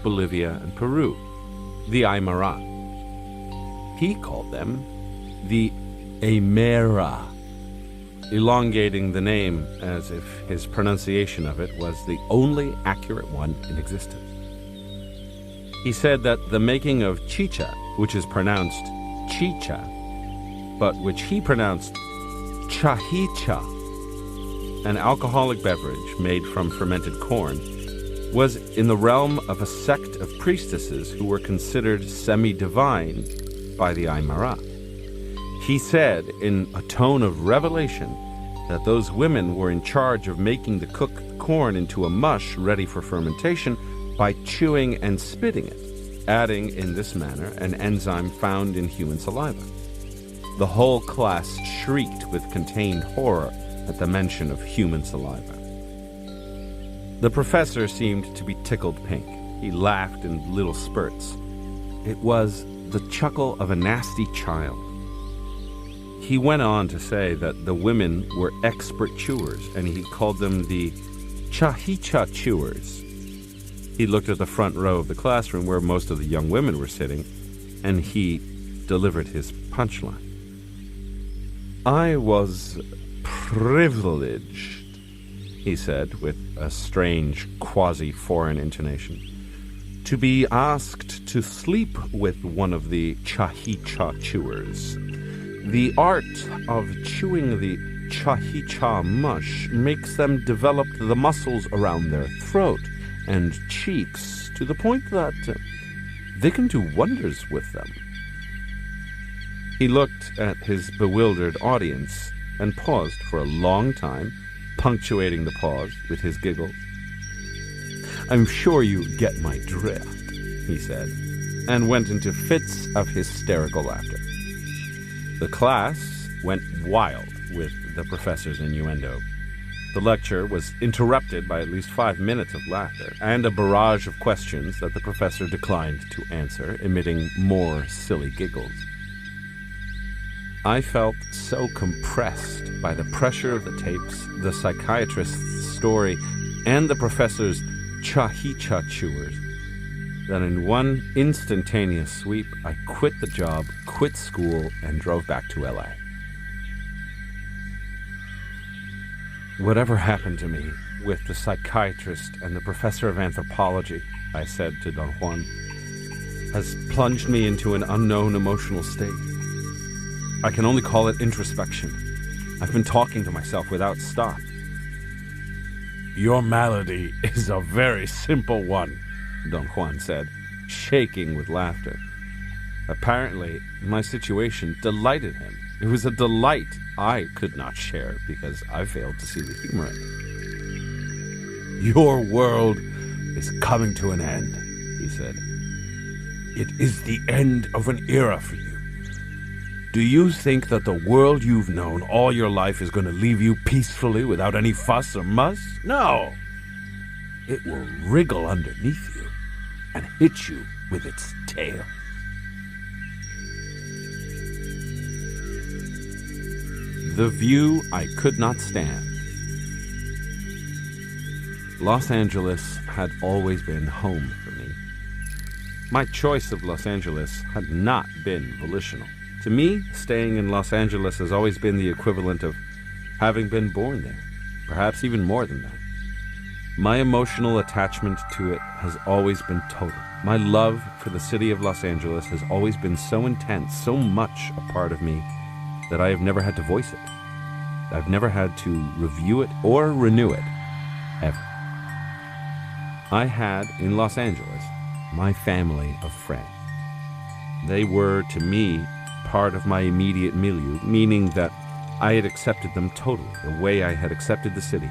Bolivia and Peru, the Aymara. He called them the Aymara, elongating the name as if his pronunciation of it was the only accurate one in existence. He said that the making of chicha, which is pronounced chicha, but which he pronounced chahicha, an alcoholic beverage made from fermented corn, was in the realm of a sect of priestesses who were considered semi-divine by the Aymara. He said, in a tone of revelation, that those women were in charge of making the cooked corn into a mush ready for fermentation by chewing and spitting it, adding in this manner an enzyme found in human saliva. The whole class shrieked with contained horror at the mention of human saliva. The professor seemed to be tickled pink. He laughed in little spurts. It was the chuckle of a nasty child. He went on to say that the women were expert chewers, and he called them the chahicha chewers. He looked at the front row of the classroom where most of the young women were sitting, and he delivered his punchline. I was privileged, he said with a strange quasi-foreign intonation, to be asked to sleep with one of the chahicha chewers. The art of chewing the chahicha mush makes them develop the muscles around their throat and cheeks to the point that they can do wonders with them. He looked at his bewildered audience and paused for a long time, punctuating the pause with his giggles. I'm sure you get my drift, he said, and went into fits of hysterical laughter. The class went wild with the professor's innuendo. The lecture was interrupted by at least 5 minutes of laughter and a barrage of questions that the professor declined to answer, emitting more silly giggles. I felt so compressed by the pressure of the tapes, the psychiatrist's story, and the professor's chahicha chewers that in one instantaneous sweep, I quit the job, quit school, and drove back to LA. Whatever happened to me with the psychiatrist and the professor of anthropology, I said to Don Juan, has plunged me into an unknown emotional state. I can only call it introspection. I've been talking to myself without stop. Your malady is a very simple one, Don Juan said, shaking with laughter. Apparently, my situation delighted him. It was a delight I could not share because I failed to see the humor in it. Your world is coming to an end, he said. It is the end of an era for you. Do you think that the world you've known all your life is going to leave you peacefully without any fuss or muss? No! It will wriggle underneath you and hit you with its tail. The view I could not stand. Los Angeles had always been home for me. My choice of Los Angeles had not been volitional. To me, staying in Los Angeles has always been the equivalent of having been born there, perhaps even more than that. My emotional attachment to it has always been total. My love for the city of Los Angeles has always been so intense, so much a part of me, that I have never had to voice it. I've never had to review it or renew it, ever. I had, in Los Angeles, my family of friends. They were, to me, part of my immediate milieu, meaning that I had accepted them totally, the way I had accepted the city.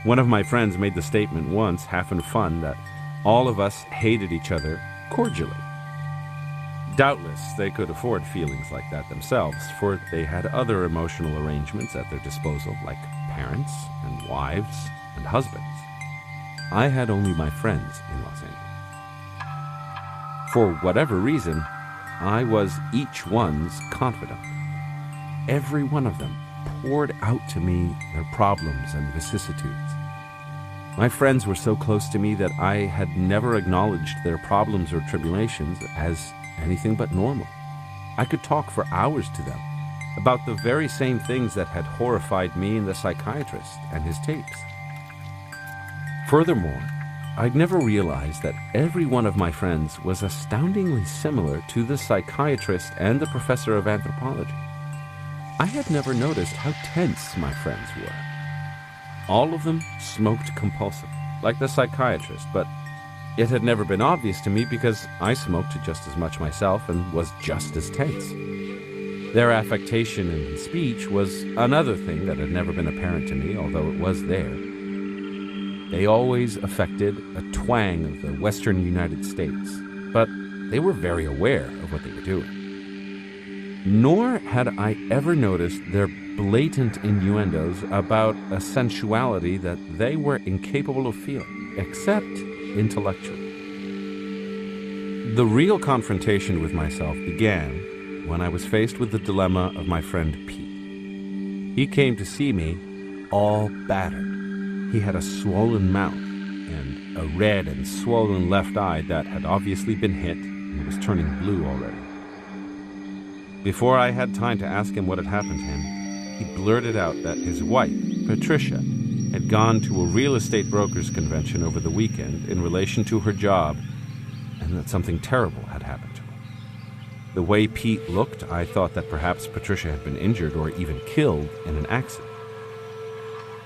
One of my friends made the statement once, half in fun, that all of us hated each other cordially. Doubtless, they could afford feelings like that themselves, for they had other emotional arrangements at their disposal, like parents and wives and husbands. I had only my friends in Los Angeles. For whatever reason, I was each one's confidant. Every one of them poured out to me their problems and vicissitudes. My friends were so close to me that I had never acknowledged their problems or tribulations as anything but normal. I could talk for hours to them about the very same things that had horrified me and the psychiatrist and his tapes. Furthermore, I'd never realized that every one of my friends was astoundingly similar to the psychiatrist and the professor of anthropology. I had never noticed how tense my friends were. All of them smoked compulsively, like the psychiatrist, but it had never been obvious to me because I smoked just as much myself and was just as tense. Their affectation in speech was another thing that had never been apparent to me, although it was there. They always affected a twang of the western United States, but they were very aware of what they were doing. Nor had I ever noticed their blatant innuendos about a sensuality that they were incapable of feeling, except intellectually. The real confrontation with myself began when I was faced with the dilemma of my friend Pete. He came to see me all battered. He had a swollen mouth and a red and swollen left eye that had obviously been hit and was turning blue already. Before I had time to ask him what had happened to him, he blurted out that his wife, Patricia, had gone to a real estate brokers convention over the weekend in relation to her job, and that something terrible had happened to her. The way Pete looked, I thought that perhaps Patricia had been injured or even killed in an accident.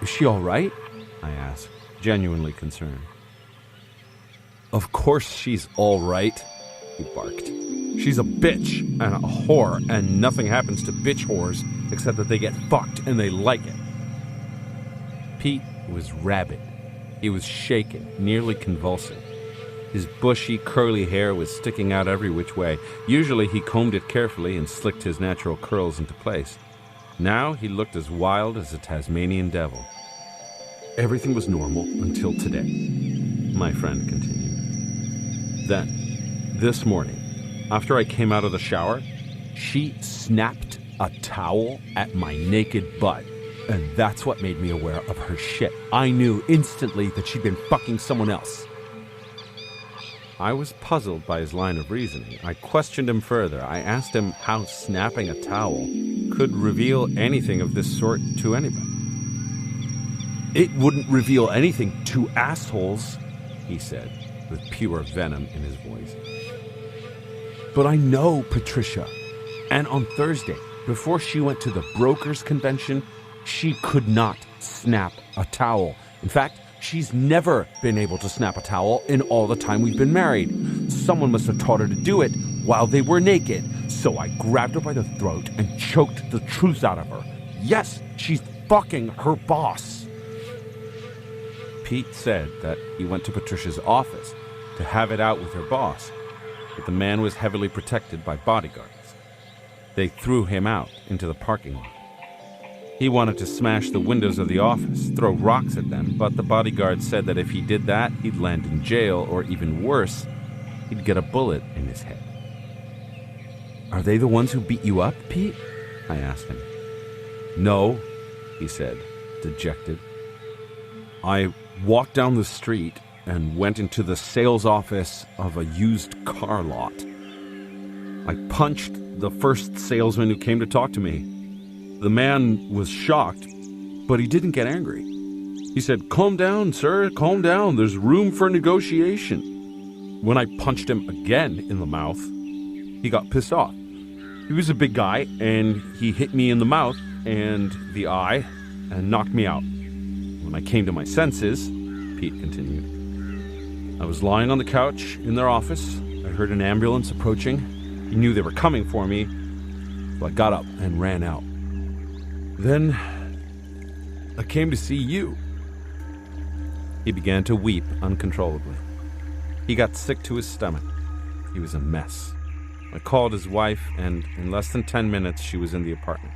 "Is she all right?" I asked, genuinely concerned. "Of course she's all right," he barked. "She's a bitch and a whore, and nothing happens to bitch whores except that they get fucked and they like it." Pete was rabid. He was shaking, nearly convulsing. His bushy, curly hair was sticking out every which way. Usually he combed it carefully and slicked his natural curls into place. Now he looked as wild as a Tasmanian devil. "Everything was normal until today," my friend continued. "Then, this morning, after I came out of the shower, she snapped a towel at my naked butt, and that's what made me aware of her shit. I knew instantly that she'd been fucking someone else." I was puzzled by his line of reasoning. I questioned him further. I asked him how snapping a towel could reveal anything of this sort to anybody. "It wouldn't reveal anything to assholes," he said, with pure venom in his voice. "But I know Patricia, and on Thursday, before she went to the brokers' convention, she could not snap a towel. In fact, she's never been able to snap a towel in all the time we've been married. Someone must have taught her to do it while they were naked. So I grabbed her by the throat and choked the truth out of her. Yes, she's fucking her boss." Pete said that he went to Patricia's office to have it out with her boss, but the man was heavily protected by bodyguards. They threw him out into the parking lot. He wanted to smash the windows of the office, throw rocks at them, but the bodyguard said that if he did that, he'd land in jail, or even worse, he'd get a bullet in his head. "Are they the ones who beat you up, Pete?" I asked him. "No," he said, dejected. "I walked down the street and went into the sales office of a used car lot. I punched the first salesman who came to talk to me. The man was shocked, but he didn't get angry. He said, 'Calm down, sir, calm down. There's room for negotiation.' When I punched him again in the mouth, he got pissed off. He was a big guy, and he hit me in the mouth and the eye and knocked me out. When I came to my senses," Pete continued, "I was lying on the couch in their office. I heard an ambulance approaching. I knew they were coming for me, so I got up and ran out. Then I came to see you." He began to weep uncontrollably. He got sick to his stomach. He was a mess. I called his wife, and in less than 10 minutes, she was in the apartment.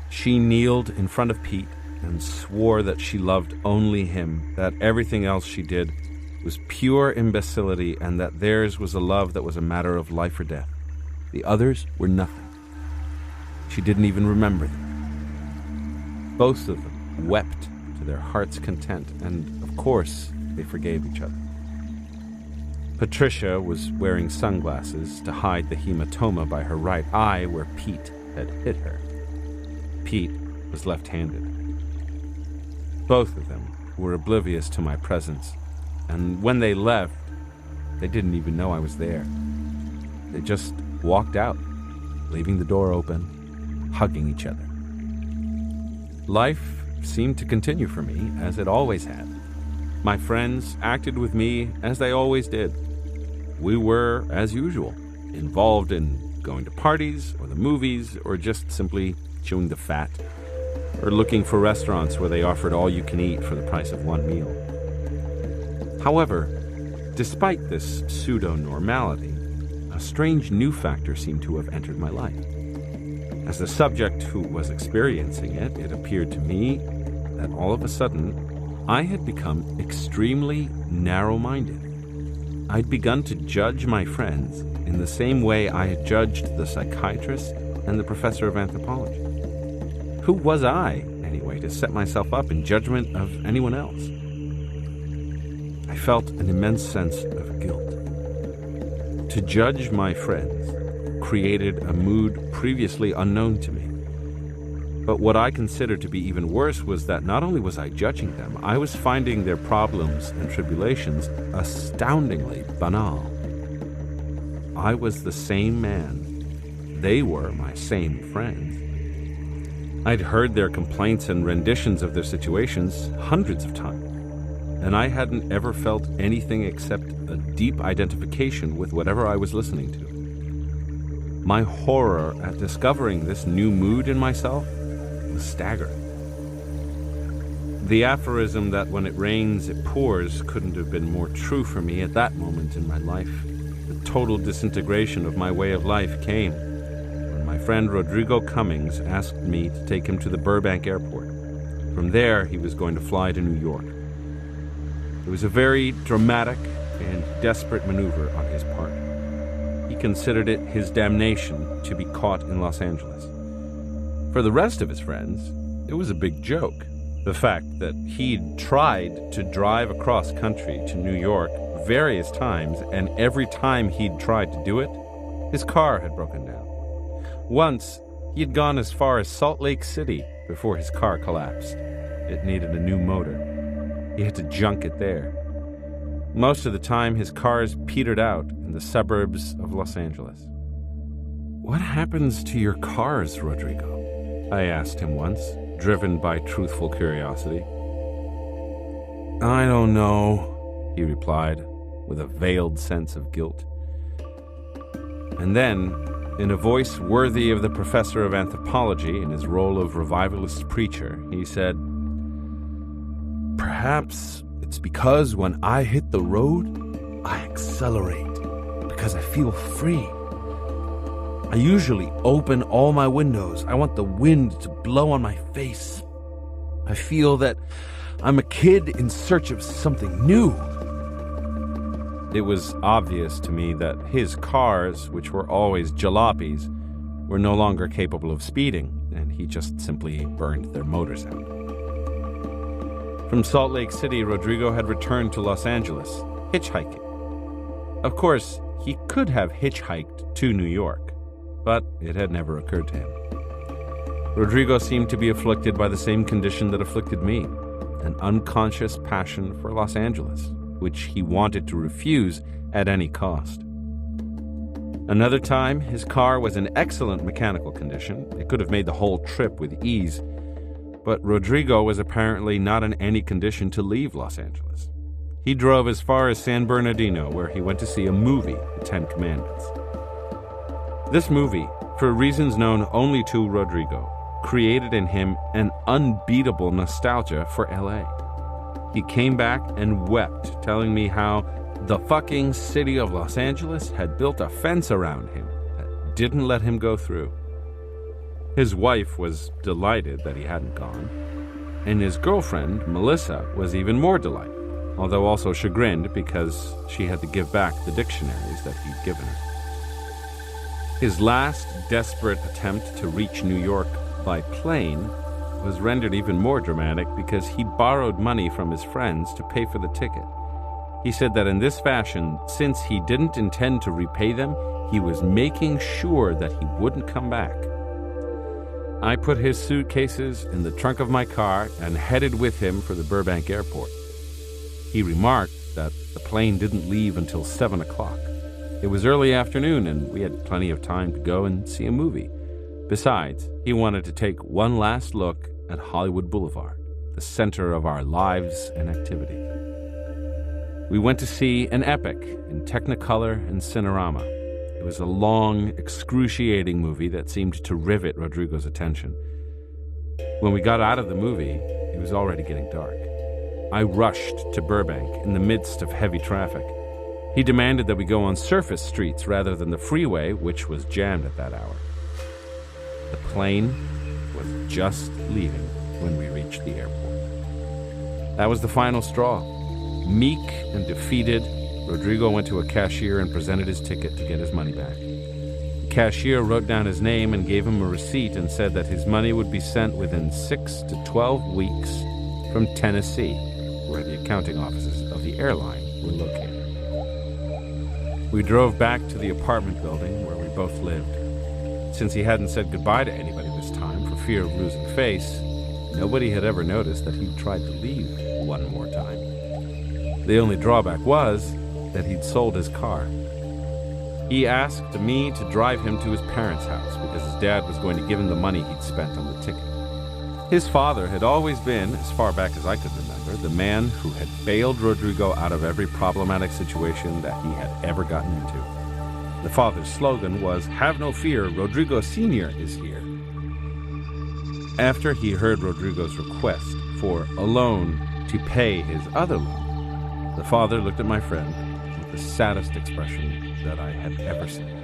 She kneeled in front of Pete and swore that she loved only him, that everything else she did was pure imbecility, and that theirs was a love that was a matter of life or death. The others were nothing. She didn't even remember them. Both of them wept to their heart's content, and, of course, they forgave each other. Patricia was wearing sunglasses to hide the hematoma by her right eye where Pete had hit her. Pete was left-handed. Both of them were oblivious to my presence, and when they left, they didn't even know I was there. They just walked out, leaving the door open, hugging each other. Life seemed to continue for me as it always had. My friends acted with me as they always did. We were, as usual, involved in going to parties or the movies or just simply chewing the fat or looking for restaurants where they offered all you can eat for the price of one meal. However, despite this pseudo-normality, a strange new factor seemed to have entered my life. As the subject who was experiencing it, it appeared to me that all of a sudden, I had become extremely narrow-minded. I'd begun to judge my friends in the same way I had judged the psychiatrist and the professor of anthropology. Who was I, anyway, to set myself up in judgment of anyone else? I felt an immense sense of guilt. To judge my friends created a mood previously unknown to me. But what I considered to be even worse was that not only was I judging them, I was finding their problems and tribulations astoundingly banal. I was the same man. They were my same friends. I'd heard their complaints and renditions of their situations hundreds of times, and I hadn't ever felt anything except a deep identification with whatever I was listening to. My horror at discovering this new mood in myself was staggering. The aphorism that when it rains, it pours couldn't have been more true for me at that moment in my life. The total disintegration of my way of life came when my friend Rodrigo Cummings asked me to take him to the Burbank airport. From there, he was going to fly to New York. It was a very dramatic and desperate maneuver on his part. He considered it his damnation to be caught in Los Angeles. For the rest of his friends, it was a big joke. The fact that he'd tried to drive across country to New York various times, and every time he'd tried to do it, his car had broken down. Once, he had gone as far as Salt Lake City before his car collapsed. It needed a new motor. He had to junk it there. Most of the time, his cars petered out in the suburbs of Los Angeles. "What happens to your cars, Rodrigo?" I asked him once, driven by truthful curiosity. "I don't know," he replied, with a veiled sense of guilt. And then, in a voice worthy of the professor of anthropology in his role of revivalist preacher, he said, "Perhaps it's because when I hit the road, I accelerate because I feel free. I usually open all my windows. I want the wind to blow on my face. I feel that I'm a kid in search of something new." It was obvious to me that his cars, which were always jalopies, were no longer capable of speeding, and he just simply burned their motors out. From Salt Lake City, Rodrigo had returned to Los Angeles, hitchhiking. Of course, he could have hitchhiked to New York, but it had never occurred to him. Rodrigo seemed to be afflicted by the same condition that afflicted me, an unconscious passion for Los Angeles, which he wanted to refuse at any cost. Another time, his car was in excellent mechanical condition. It could have made the whole trip with ease, but Rodrigo was apparently not in any condition to leave Los Angeles. He drove as far as San Bernardino, where he went to see a movie, The Ten Commandments. This movie, for reasons known only to Rodrigo, created in him an unbeatable nostalgia for LA. He came back and wept, telling me how the fucking city of Los Angeles had built a fence around him that didn't let him go through. His wife was delighted that he hadn't gone, and his girlfriend, Melissa, was even more delighted, although also chagrined because she had to give back the dictionaries that he'd given her. His last desperate attempt to reach New York by plane was rendered even more dramatic because he borrowed money from his friends to pay for the ticket. He said that in this fashion, since he didn't intend to repay them, he was making sure that he wouldn't come back. I put his suitcases in the trunk of my car and headed with him for the Burbank airport. He remarked that the plane didn't leave until 7 o'clock. It was early afternoon and we had plenty of time to go and see a movie. Besides, he wanted to take one last look at Hollywood Boulevard, the center of our lives and activity. We went to see an epic in Technicolor and Cinerama. It was a long, excruciating movie that seemed to rivet Rodrigo's attention. When we got out of the movie, it was already getting dark. I rushed to Burbank in the midst of heavy traffic. He demanded that we go on surface streets rather than the freeway, which was jammed at that hour. The plane was just leaving when we reached the airport. That was the final straw. Meek and defeated, Rodrigo went to a cashier and presented his ticket to get his money back. The cashier wrote down his name and gave him a receipt and said that his money would be sent within 6 to 12 weeks from Tennessee, where the accounting offices of the airline were located. We drove back to the apartment building where we both lived. Since he hadn't said goodbye to anybody this time for fear of losing face, nobody had ever noticed that he'd tried to leave one more time. The only drawback was that he'd sold his car. He asked me to drive him to his parents' house because his dad was going to give him the money he'd spent on the ticket. His father had always been, as far back as I could remember, the man who had bailed Rodrigo out of every problematic situation that he had ever gotten into. The father's slogan was, "Have no fear, Rodrigo Sr. is here." After he heard Rodrigo's request for a loan to pay his other loan, the father looked at my friend with the saddest expression that I had ever seen.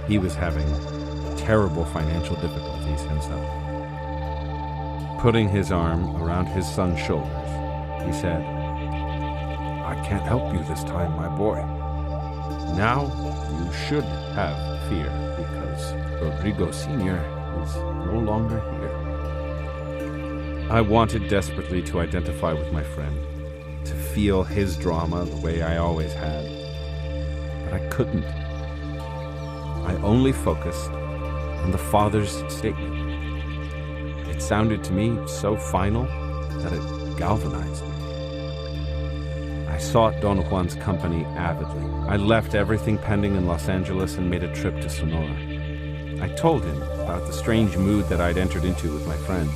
He was having terrible financial difficulties himself. Putting his arm around his son's shoulders, he said, "I can't help you this time, my boy. Now you should have fear because Rodrigo Sr. is no longer here." I wanted desperately to identify with my friend, to feel his drama the way I always had, but I couldn't. I only focused on the father's statement. It sounded to me so final that it galvanized me. I sought Don Juan's company avidly. I left everything pending in Los Angeles and made a trip to Sonora. I told him about the strange mood that I'd entered into with my friends.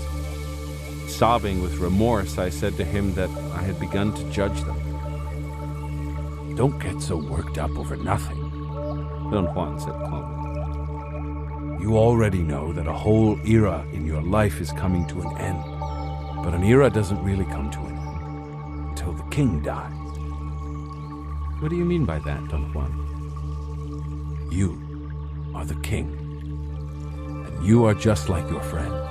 Sobbing with remorse, I said to him that I had begun to judge them. "Don't get so worked up over nothing," Don Juan said calmly. "You already know that a whole era in your life is coming to an end, but an era doesn't really come to an end until the king dies." "What do you mean by that, Don Juan?" "You are the king, and you are just like your friends.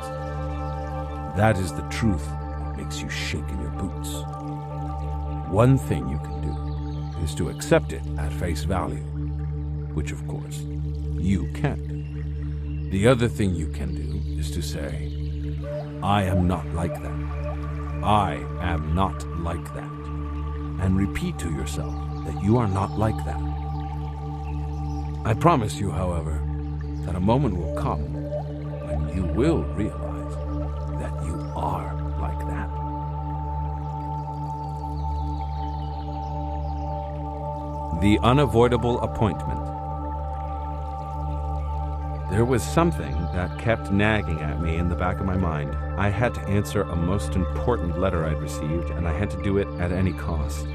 That is the truth that makes you shake in your boots. One thing you can do is to accept it at face value, which of course you can't. The other thing you can do is to say, 'I am not like that. I am not like that,' and repeat to yourself that you are not like that. I promise you, however, that a moment will come when you will realize that you are like that." The unavoidable appointment. There was something that kept nagging at me in the back of my mind. I had to answer a most important letter I'd received, and I had to do it at any cost.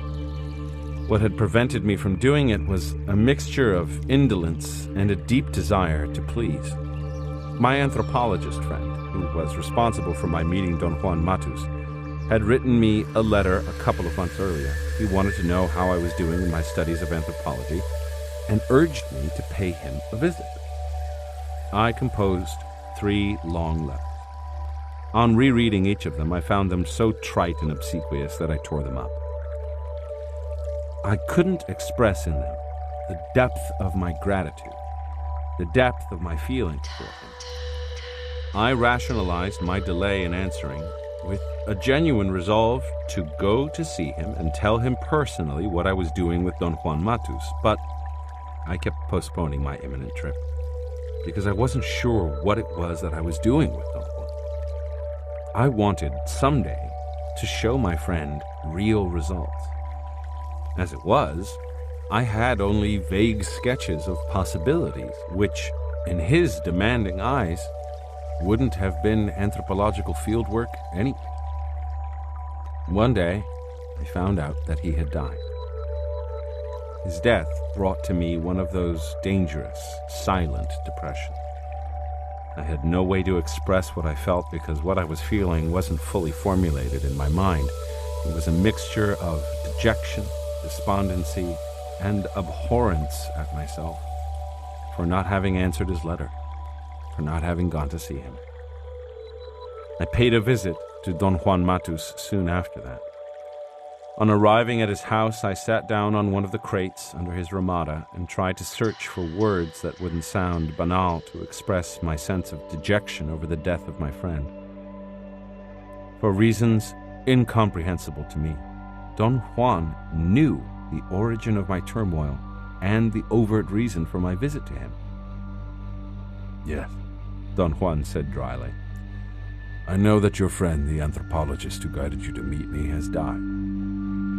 What had prevented me from doing it was a mixture of indolence and a deep desire to please. My anthropologist friend, who was responsible for my meeting Don Juan Matus, had written me a letter a couple of months earlier. He wanted to know how I was doing in my studies of anthropology and urged me to pay him a visit. I composed 3 long letters. On rereading each of them, I found them so trite and obsequious that I tore them up. I couldn't express in them the depth of my gratitude, the depth of my feelings for him. I rationalized my delay in answering with a genuine resolve to go to see him and tell him personally what I was doing with Don Juan Matus, but I kept postponing my imminent trip because I wasn't sure what it was that I was doing with Don Juan. I wanted someday to show my friend real results. As it was, I had only vague sketches of possibilities, which, in his demanding eyes, wouldn't have been anthropological fieldwork anyway. One day, I found out that he had died. His death brought to me one of those dangerous, silent depressions. I had no way to express what I felt because what I was feeling wasn't fully formulated in my mind. It was a mixture of dejection, despondency, and abhorrence at myself for not having answered his letter, for not having gone to see him. I paid a visit to Don Juan Matus soon after that. On arriving at his house, I sat down on one of the crates under his ramada and tried to search for words that wouldn't sound banal to express my sense of dejection over the death of my friend. For reasons incomprehensible to me, Don Juan knew the origin of my turmoil and the overt reason for my visit to him. Yes, Don Juan said dryly. I know that your friend, the anthropologist who guided you to meet me, has died.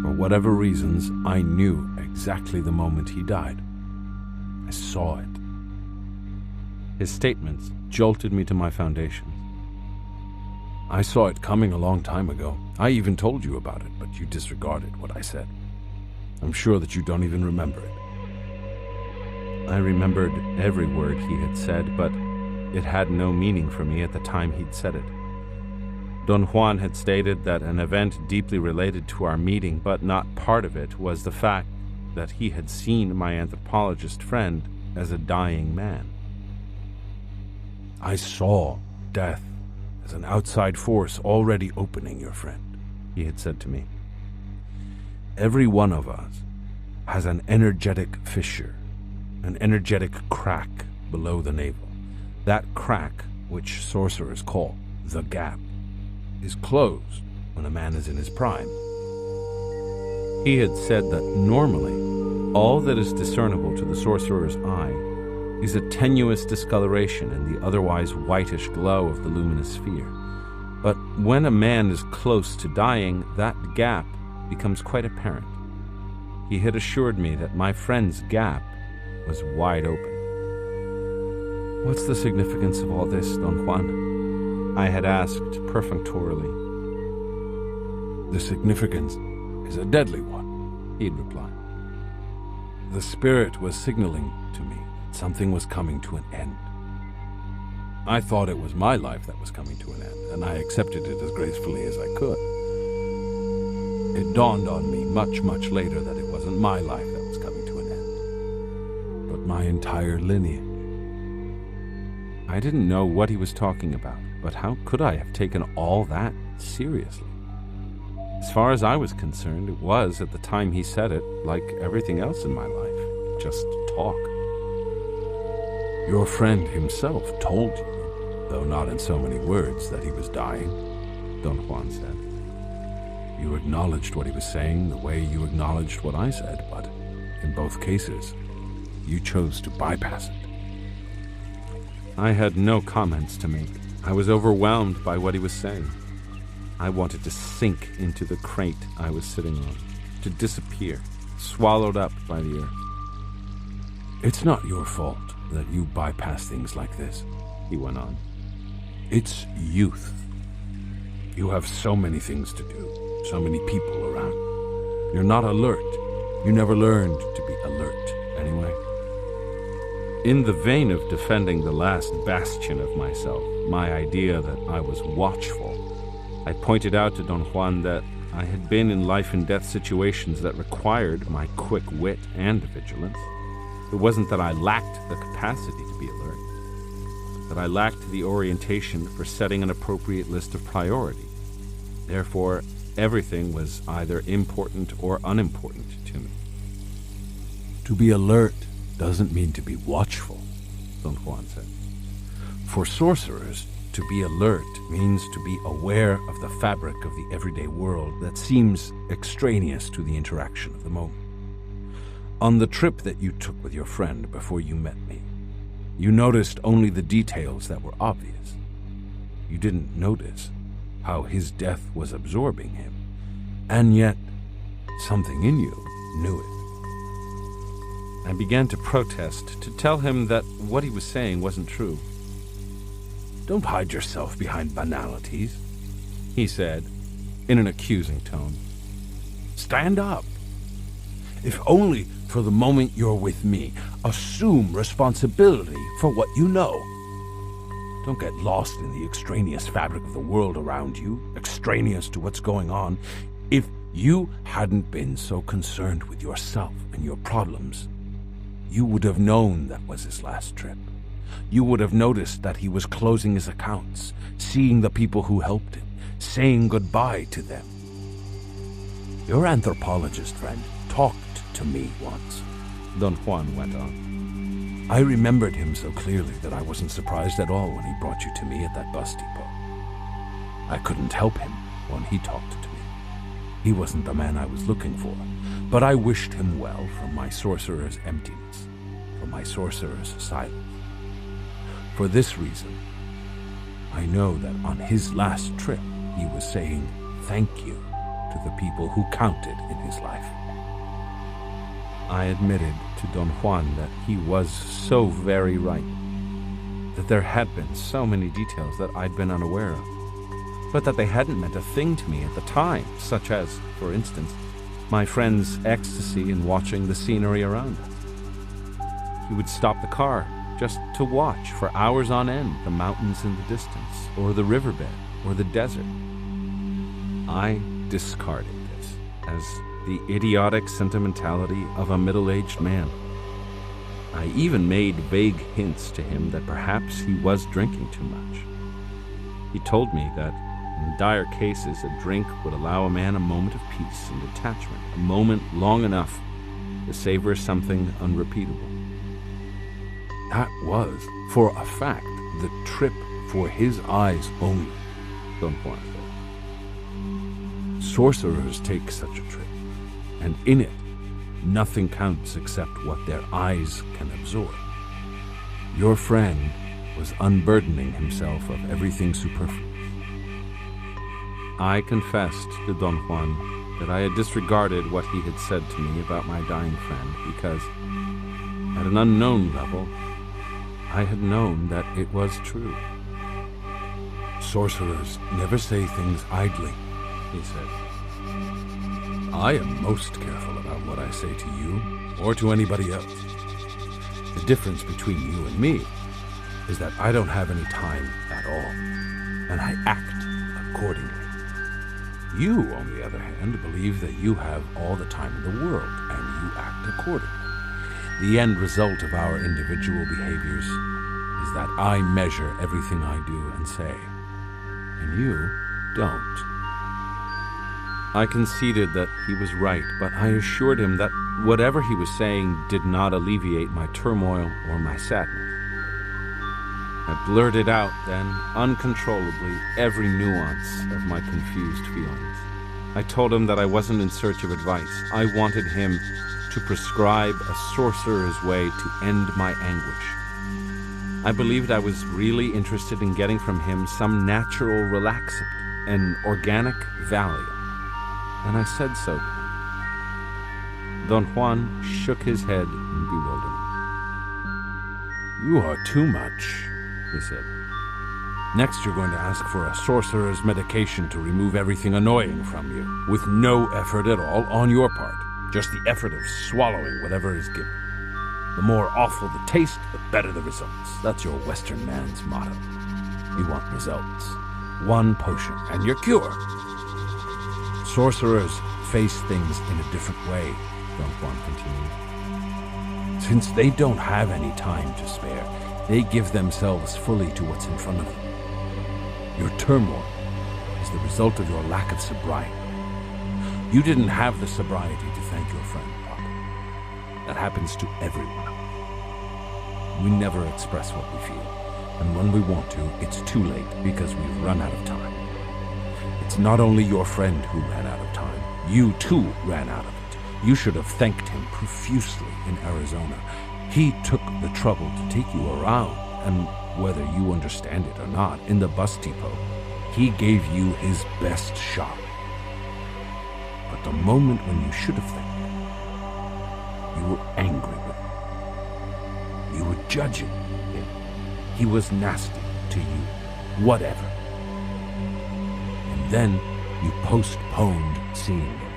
For whatever reasons, I knew exactly the moment he died. I saw it. His statements jolted me to my foundations. I saw it coming a long time ago. I even told you about it, but you disregarded what I said. I'm sure that you don't even remember it. I remembered every word he had said, but it had no meaning for me at the time he'd said it. Don Juan had stated that an event deeply related to our meeting, but not part of it, was the fact that he had seen my anthropologist friend as a dying man. I saw death as an outside force already opening your friend, he had said to me. Every one of us has an energetic fissure, an energetic crack below the navel. That crack, which sorcerers call the gap, is closed when a man is in his prime. He had said that normally, all that is discernible to the sorcerer's eye is a tenuous discoloration in the otherwise whitish glow of the luminous sphere. But when a man is close to dying, that gap becomes quite apparent. He had assured me that my friend's gap was wide open. What's the significance of all this, Don Juan? I had asked perfunctorily. The significance is a deadly one, he'd replied. The spirit was signaling to me that something was coming to an end. I thought it was my life that was coming to an end, and I accepted it as gracefully as I could. It dawned on me much, much later that it wasn't my life that was coming to an end, but my entire lineage. I didn't know what he was talking about, but how could I have taken all that seriously? As far as I was concerned, it was, at the time he said it, like everything else in my life, just talk. Your friend himself told you, though not in so many words, that he was dying, Don Juan said. You acknowledged what he was saying the way you acknowledged what I said, but in both cases, you chose to bypass it. I had no comments to make. I was overwhelmed by what he was saying. I wanted to sink into the crate I was sitting on, to disappear, swallowed up by the earth. It's not your fault that you bypass things like this, he went on. It's youth. You have so many things to do, so many people around. You're not alert. You never learned to be alert, anyway. In the vein of defending the last bastion of myself, my idea that I was watchful, I pointed out to Don Juan that I had been in life and death situations that required my quick wit and vigilance. It wasn't that I lacked the capacity to be alert, that I lacked the orientation for setting an appropriate list of priorities. Therefore, everything was either important or unimportant to me. To be alert doesn't mean to be watchful, Don Juan said. For sorcerers, To be alert means to be aware of the fabric of the everyday world that seems extraneous to the interaction of the moment. On the trip that you took with your friend before you met me, you noticed only the details that were obvious. You didn't notice how his death was absorbing him, and yet something in you knew it. I began to protest, to tell him that what he was saying wasn't true. Don't hide yourself behind banalities, he said, in an accusing tone. Stand up. If only for the moment you're with me, assume responsibility for what you know. Don't get lost in the extraneous fabric of the world around you, extraneous to what's going on. If you hadn't been so concerned with yourself and your problems, you would have known that was his last trip. You would have noticed that he was closing his accounts, seeing the people who helped him, saying goodbye to them. Your anthropologist friend talked to me once, Don Juan went on. I remembered him so clearly that I wasn't surprised at all when he brought you to me at that bus depot. I couldn't help him when he talked to me. He wasn't the man I was looking for, but I wished him well from my sorcerer's emptiness, from my sorcerer's silence. For this reason, I know that on his last trip, he was saying thank you to the people who counted in his life. I admitted to Don Juan that he was so very right, that there had been so many details that I'd been unaware of, but that they hadn't meant a thing to me at the time, such as, for instance, my friend's ecstasy in watching the scenery around us. He would stop the car just to watch for hours on end the mountains in the distance, or the riverbed, or the desert. I discarded this as the idiotic sentimentality of a middle-aged man. I even made vague hints to him that perhaps he was drinking too much. He told me that in dire cases a drink would allow a man a moment of peace and detachment, a moment long enough to savor something unrepeatable. That was, for a fact, the trip for his eyes only, Don Juan said. Sorcerers take such a trip, and in it, nothing counts except what their eyes can absorb. Your friend was unburdening himself of everything superfluous. I confessed to Don Juan that I had disregarded what he had said to me about my dying friend because, at an unknown level, I had known that it was true. Sorcerers never say things idly, he said. I am most careful about what I say to you, or to anybody else. The difference between you and me is that I don't have any time at all, and I act accordingly. You, on the other hand, believe that you have all the time in the world, and you act accordingly. The end result of our individual behaviors is that I measure everything I do and say, and you don't. I conceded that he was right, but I assured him that whatever he was saying did not alleviate my turmoil or my sadness. I blurted out then, uncontrollably, every nuance of my confused feelings. I told him that I wasn't in search of advice. I wanted him to prescribe a sorcerer's way to end my anguish. I believed I was really interested in getting from him some natural relaxant, an organic Valium, and I said so. Don Juan shook his head in bewilderment. You are too much, he said. Next, you're going to ask for a sorcerer's medication to remove everything annoying from you, with no effort at all on your part, just the effort of swallowing whatever is given. The more awful the taste, the better the results. That's your Western man's motto. You want results. One potion, and you're cured. Sorcerers face things in a different way, Don Juan continued. Since they don't have any time to spare, they give themselves fully to what's in front of them. Your turmoil is the result of your lack of sobriety. You didn't have the sobriety to thank your friend, Papa. That happens to everyone. We never express what we feel. And when we want to, it's too late because we've run out of time. It's not only your friend who ran out of time. You too ran out of it. You should have thanked him profusely in Arizona. He took the trouble to take you around, and whether you understand it or not, in the bus depot, he gave you his best shot. But the moment when you should have thanked him, you were angry with him. You were judging him. He was nasty to you, whatever. And then you postponed seeing him.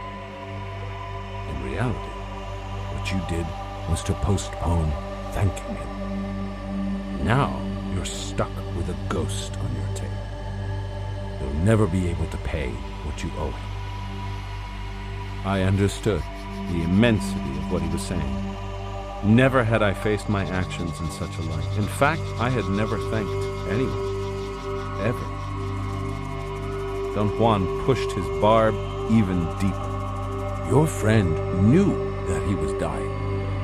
In reality, what you did was to postpone thanking him. Now you're stuck with a ghost on your tail. You'll never be able to pay what you owe him. I understood the immensity of what he was saying. Never had I faced my actions in such a light. In fact, I had never thanked anyone. Ever. Don Juan pushed his barb even deeper. Your friend knew that he was dying,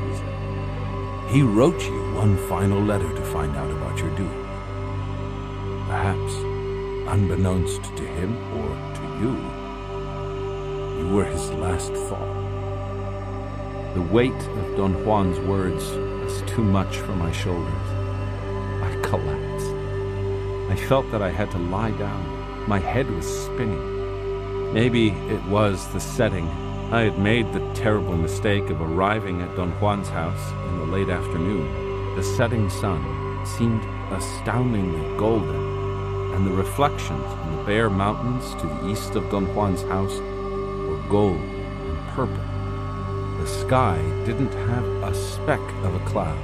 he said. He wrote you one final letter to find out about your doing. Perhaps, unbeknownst to him or to you were his last thought. The weight of Don Juan's words was too much for my shoulders. I collapsed. I felt that I had to lie down. My head was spinning. Maybe it was the setting. I had made the terrible mistake of arriving at Don Juan's house in the late afternoon. The setting sun seemed astoundingly golden, and the reflections in the bare mountains to the east of Don Juan's house were gold and purple. The sky didn't have a speck of a cloud.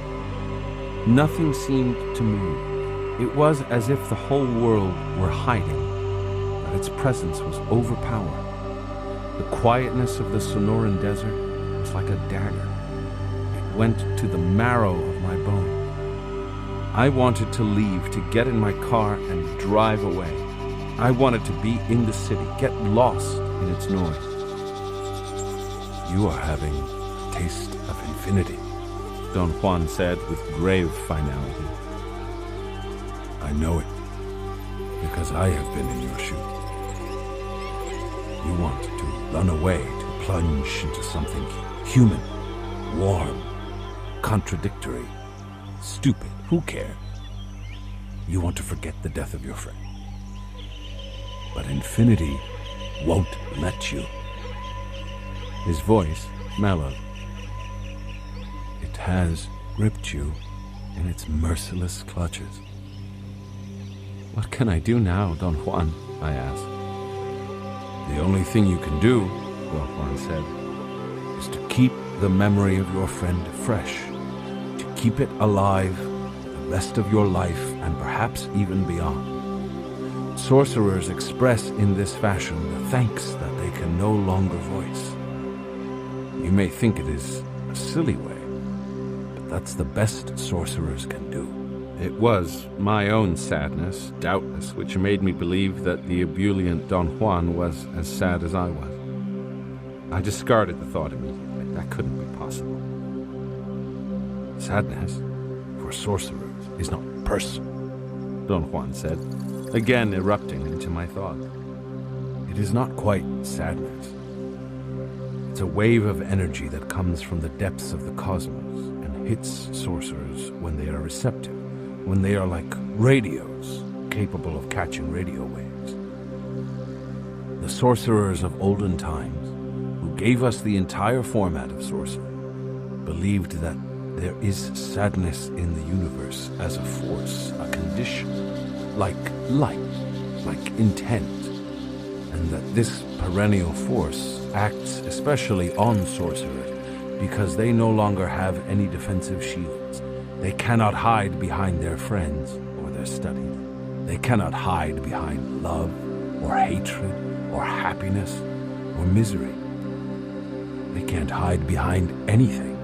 Nothing seemed to move. It was as if the whole world were hiding, but its presence was overpowering. The quietness of the Sonoran Desert was like a dagger. It went to the marrow of my bones. I wanted to leave, to get in my car and drive away. I wanted to be in the city, get lost in its noise. You are having a taste of infinity, Don Juan said with grave finality. I know it, because I have been in your shoes. You want to run away, to plunge into something human, warm, contradictory, stupid. Who cares? You want to forget the death of your friend. But infinity won't let you. His voice mellowed. It has gripped you in its merciless clutches. What can I do now, Don Juan? I asked. The only thing you can do, Don Juan said, is to keep the memory of your friend fresh, to keep it alive the rest of your life and perhaps even beyond. Sorcerers express in this fashion the thanks that they can no longer voice. You may think it is a silly way, but that's the best sorcerers can do. It was my own sadness, doubtless, which made me believe that the ebullient Don Juan was as sad as I was. I discarded the thought immediately. That couldn't be possible. Sadness, for sorcerers, is not personal, Don Juan said, again erupting into my thought. It is not quite sadness. It's a wave of energy that comes from the depths of the cosmos and hits sorcerers when they are receptive, when they are like radios, capable of catching radio waves. The sorcerers of olden times, who gave us the entire format of sorcery, believed that there is sadness in the universe as a force, a condition, like light, like intent, and that this perennial force acts especially on sorcerers because they no longer have any defensive shields. They cannot hide behind their friends or their studies. They cannot hide behind love or hatred or happiness or misery. They can't hide behind anything.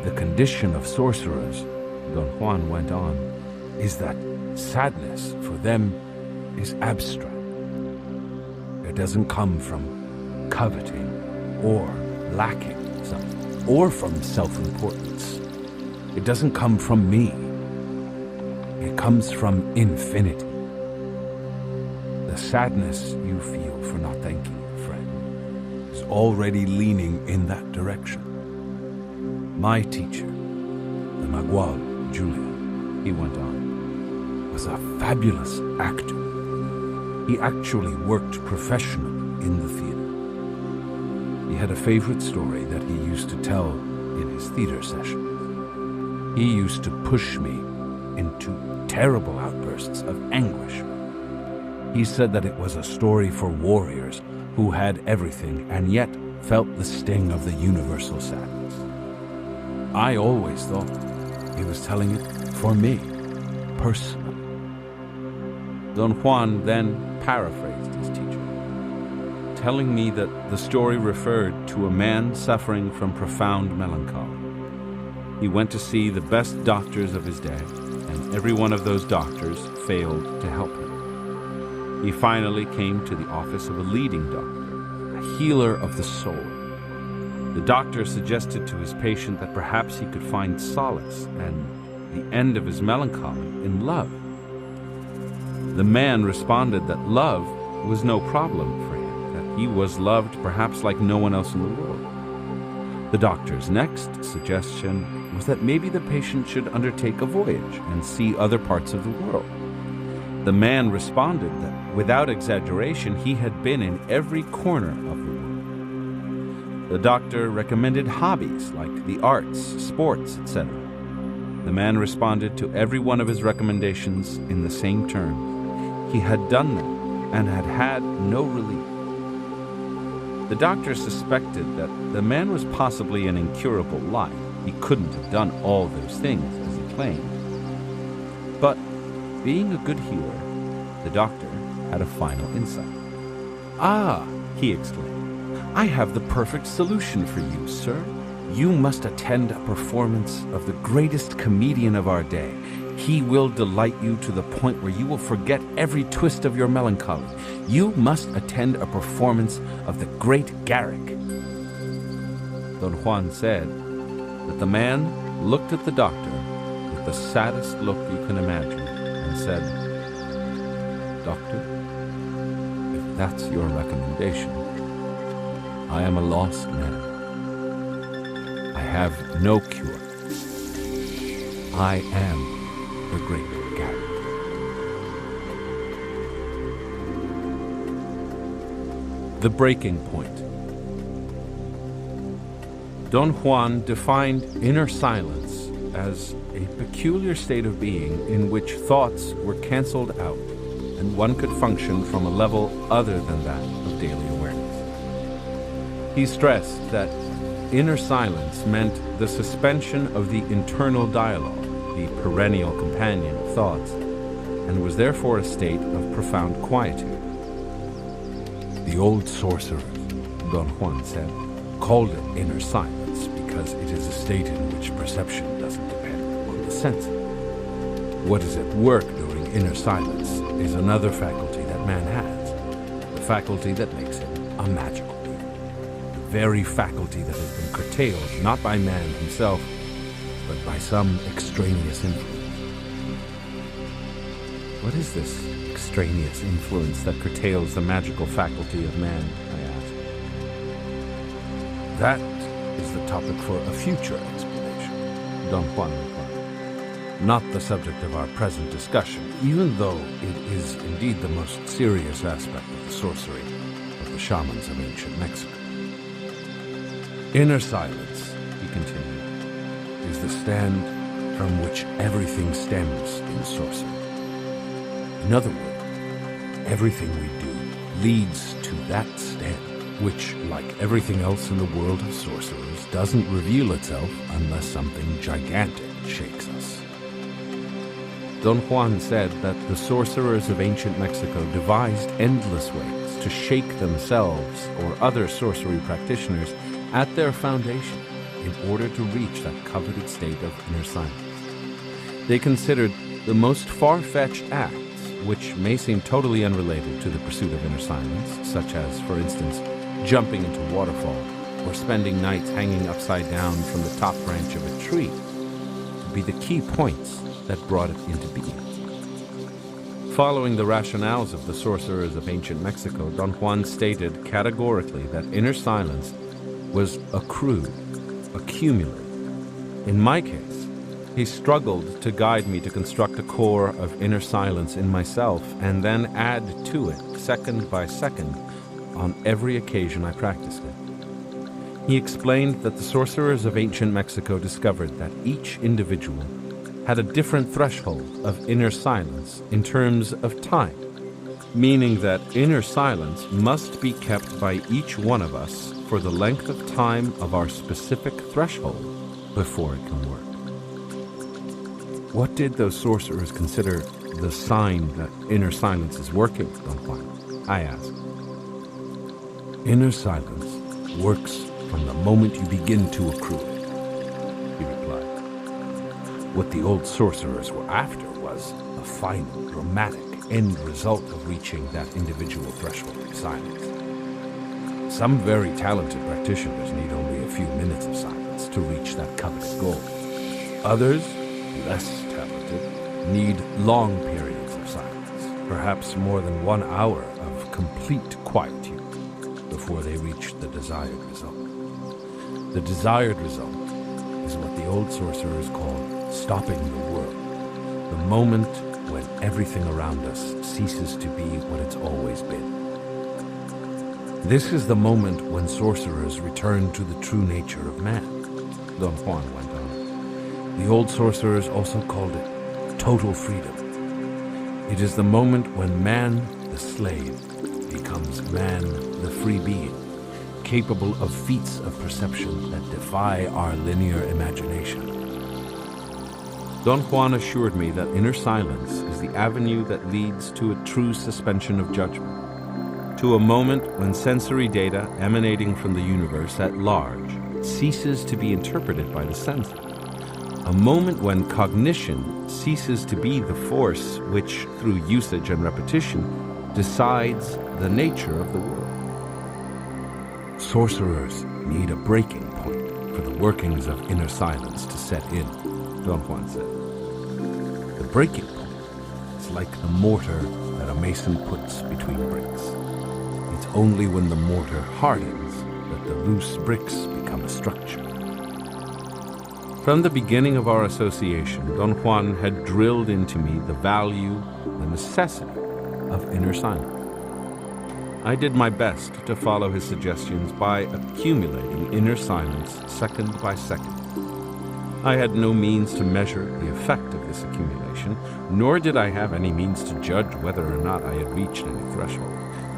The condition of sorcerers, Don Juan went on, is that sadness for them is abstract. It doesn't come from coveting or lacking something or from self-importance. It doesn't come from me. comes from infinity. The sadness you feel for not thanking your friend is already leaning in that direction. My teacher, the Nagual Julian, he went on, was a fabulous actor. He actually worked professionally in the theater. He had a favorite story that he used to tell in his theater sessions. He used to push me into terrible outbursts of anguish. He said that it was a story for warriors who had everything and yet felt the sting of the universal sadness. I always thought he was telling it for me, personally. Don Juan then paraphrased his teacher, telling me that the story referred to a man suffering from profound melancholy. He went to see the best doctors of his day, and every one of those doctors failed to help him. He finally came to the office of a leading doctor, a healer of the soul. The doctor suggested to his patient that perhaps he could find solace and the end of his melancholy in love. The man responded that love was no problem for him, that he was loved perhaps like no one else in the world. The doctor's next suggestion was that maybe the patient should undertake a voyage and see other parts of the world. The man responded that, without exaggeration, he had been in every corner of the world. The doctor recommended hobbies like the arts, sports, etc. The man responded to every one of his recommendations in the same terms. He had done them and had had no relief. The doctor suspected that the man was possibly an incurable liar. He couldn't have done all those things as he claimed. But, being a good healer, the doctor had a final insight. "Ah," he exclaimed, "I have the perfect solution for you, sir. You must attend a performance of the greatest comedian of our day. He will delight you to the point where you will forget every twist of your melancholy. You must attend a performance of the great Garrick." Don Juan said that the man looked at the doctor with the saddest look you can imagine and said, "Doctor, if that's your recommendation, I am a lost man. I have no cure. I am the great Garrick." The breaking point. Don Juan defined inner silence as a peculiar state of being in which thoughts were canceled out and one could function from a level other than that of daily awareness. He stressed that inner silence meant the suspension of the internal dialogue, the perennial companion of thoughts, and was therefore a state of profound quietude. The old sorcerers, Don Juan said, called it inner silence because it is a state in which perception doesn't depend on the senses. What is at work during inner silence is another faculty that man has, the faculty that makes him a magical being, the very faculty that has been curtailed not by man himself, but by some extraneous influence. What is this extraneous influence that curtails the magical faculty of man, I asked. That is the topic for a future explanation, Don Juan replied. Not the subject of our present discussion, even though it is indeed the most serious aspect of the sorcery of the shamans of ancient Mexico. Inner silence, he continued, is the stand from which everything stems in sorcery. In other words, everything we do leads to that stand, which, like everything else in the world of sorcerers, doesn't reveal itself unless something gigantic shakes us. Don Juan said that the sorcerers of ancient Mexico devised endless ways to shake themselves or other sorcery practitioners at their foundation in order to reach that coveted state of inner silence. They considered the most far-fetched acts, which may seem totally unrelated to the pursuit of inner silence, such as, for instance, jumping into a waterfall or spending nights hanging upside down from the top branch of a tree, to be the key points that brought it into being. Following the rationales of the sorcerers of ancient Mexico, Don Juan stated categorically that inner silence was accrued, accumulated. In my case, he struggled to guide me to construct a core of inner silence in myself and then add to it, second by second, on every occasion I practiced it. He explained that the sorcerers of ancient Mexico discovered that each individual had a different threshold of inner silence in terms of time, meaning that inner silence must be kept by each one of us for the length of time of our specific threshold before it can work. What did those sorcerers consider the sign that inner silence is working, Don Juan? I asked. Inner silence works from the moment you begin to accrue it, he replied. What the old sorcerers were after was a final, dramatic end result of reaching that individual threshold of silence. Some very talented practitioners need only a few minutes of silence to reach that coveted goal. Others, less talented, need long periods of silence, perhaps more than 1 hour of complete quietude before they reach the desired result. The desired result is what the old sorcerers called stopping the world, the moment when everything around us ceases to be what it's always been. This is the moment when sorcerers return to the true nature of man, Don Juan went on. The old sorcerers also called it total freedom. It is the moment when man, the slave, becomes man, the free being, capable of feats of perception that defy our linear imagination. Don Juan assured me that inner silence is the avenue that leads to a true suspension of judgment, to a moment when sensory data emanating from the universe at large ceases to be interpreted by the senses, a moment when cognition ceases to be the force which, through usage and repetition, decides the nature of the world. Sorcerers need a breaking point for the workings of inner silence to set in, Don Juan said. The breaking point is like the mortar that a mason puts between bricks. It's only when the mortar hardens that the loose bricks become a structure. From the beginning of our association, Don Juan had drilled into me the value, the necessity of inner silence. I did my best to follow his suggestions by accumulating inner silence second by second. I had no means to measure the effect of this accumulation, nor did I have any means to judge whether or not I had reached any threshold.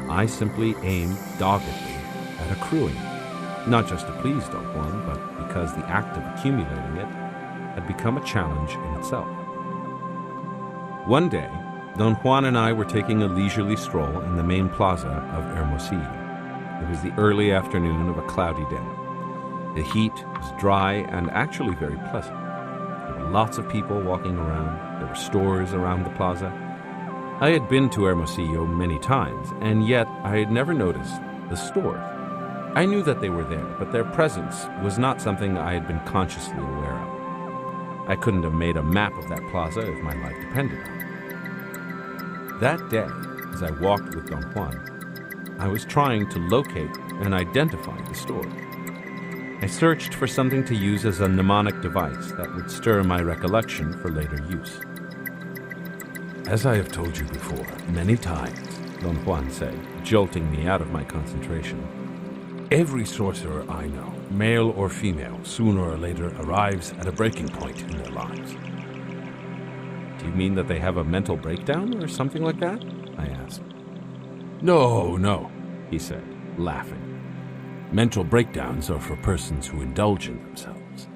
I simply aimed doggedly at accruing it, not just to please Don Juan, but because the act of accumulating it had become a challenge in itself. One day, Don Juan and I were taking a leisurely stroll in the main plaza of Hermosillo. It was the early afternoon of a cloudy day. The heat was dry and actually very pleasant. There were lots of people walking around. There were stores around the plaza. I had been to Hermosillo many times, and yet I had never noticed the stores. I knew that they were there, but their presence was not something I had been consciously aware of. I couldn't have made a map of that plaza if my life depended on it. That day, as I walked with Don Juan, I was trying to locate and identify the store. I searched for something to use as a mnemonic device that would stir my recollection for later use. As I have told you before, many times, Don Juan said, jolting me out of my concentration, every sorcerer I know, male or female, sooner or later arrives at a breaking point in their lives. Do you mean that they have a mental breakdown or something like that? I asked. No, he said, laughing. Mental breakdowns are for persons who indulge in themselves.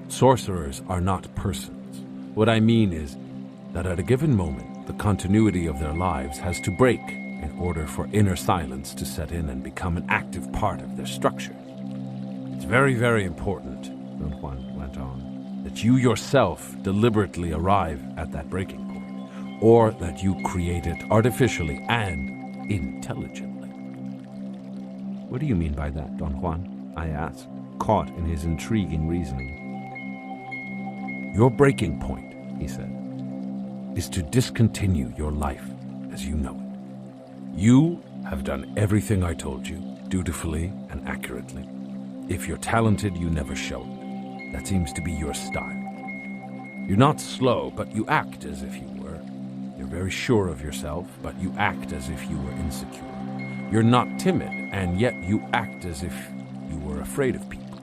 Sorcerers are not persons. What I mean is that at a given moment, the continuity of their lives has to break in order for inner silence to set in and become an active part of their structure. It's very, very important, Don Juan went on, that you yourself deliberately arrive at that breaking point, or that you create it artificially and intelligently. What do you mean by that, Don Juan? I asked, caught in his intriguing reasoning. Your breaking point, he said, is to discontinue your life as you know it. You have done everything I told you, dutifully and accurately. If you're talented, you never show it. That seems to be your style. You're not slow, but you act as if you were. You're very sure of yourself, but you act as if you were insecure. You're not timid, and yet you act as if you were afraid of people.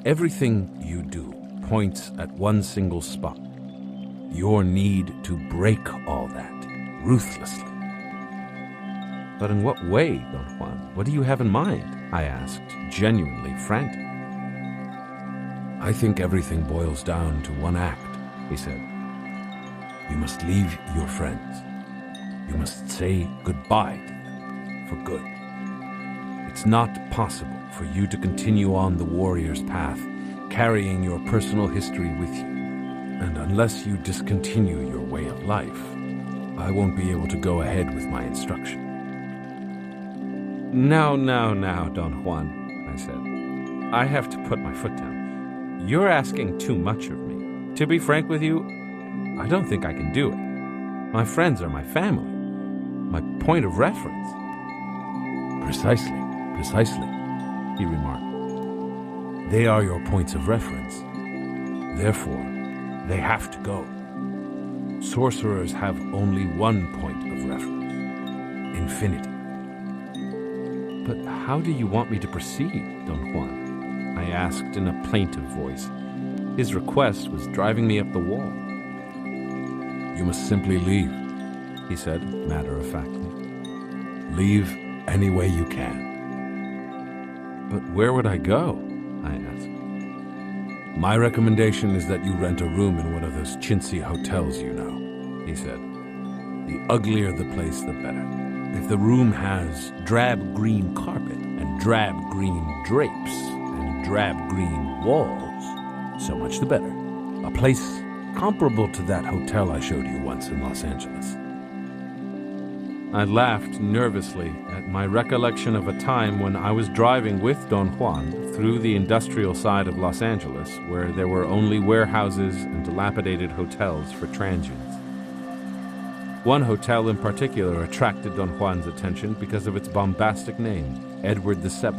Everything you do points at one single spot. Your need to break all that, ruthlessly. But in what way, Don Juan? What do you have in mind? I asked, genuinely frantic. I think everything boils down to one act, he said. You must leave your friends. You must say goodbye to them, for good. It's not possible for you to continue on the warrior's path, carrying your personal history with you. And unless you discontinue your way of life, I won't be able to go ahead with my instruction. Now, Don Juan, I said. I have to put my foot down. You're asking too much of me. To be frank with you, I don't think I can do it. My friends are my family, my point of reference. Precisely, he remarked. They are your points of reference. Therefore, they have to go. Sorcerers have only one point of reference: infinity. But how do you want me to proceed, Don Juan? I asked in a plaintive voice. His request was driving me up the wall. You must simply leave, he said, matter-of-factly. Leave any way you can. But where would I go? I asked. My recommendation is that you rent a room in one of those chintzy hotels you know, he said. The uglier the place, the better. If the room has drab green carpet and drab green drapes and drab green walls, so much the better. A place comparable to that hotel I showed you once in Los Angeles. I laughed nervously at my recollection of a time when I was driving with Don Juan through the industrial side of Los Angeles, where there were only warehouses and dilapidated hotels for transients. One hotel in particular attracted Don Juan's attention because of its bombastic name, Edward VII.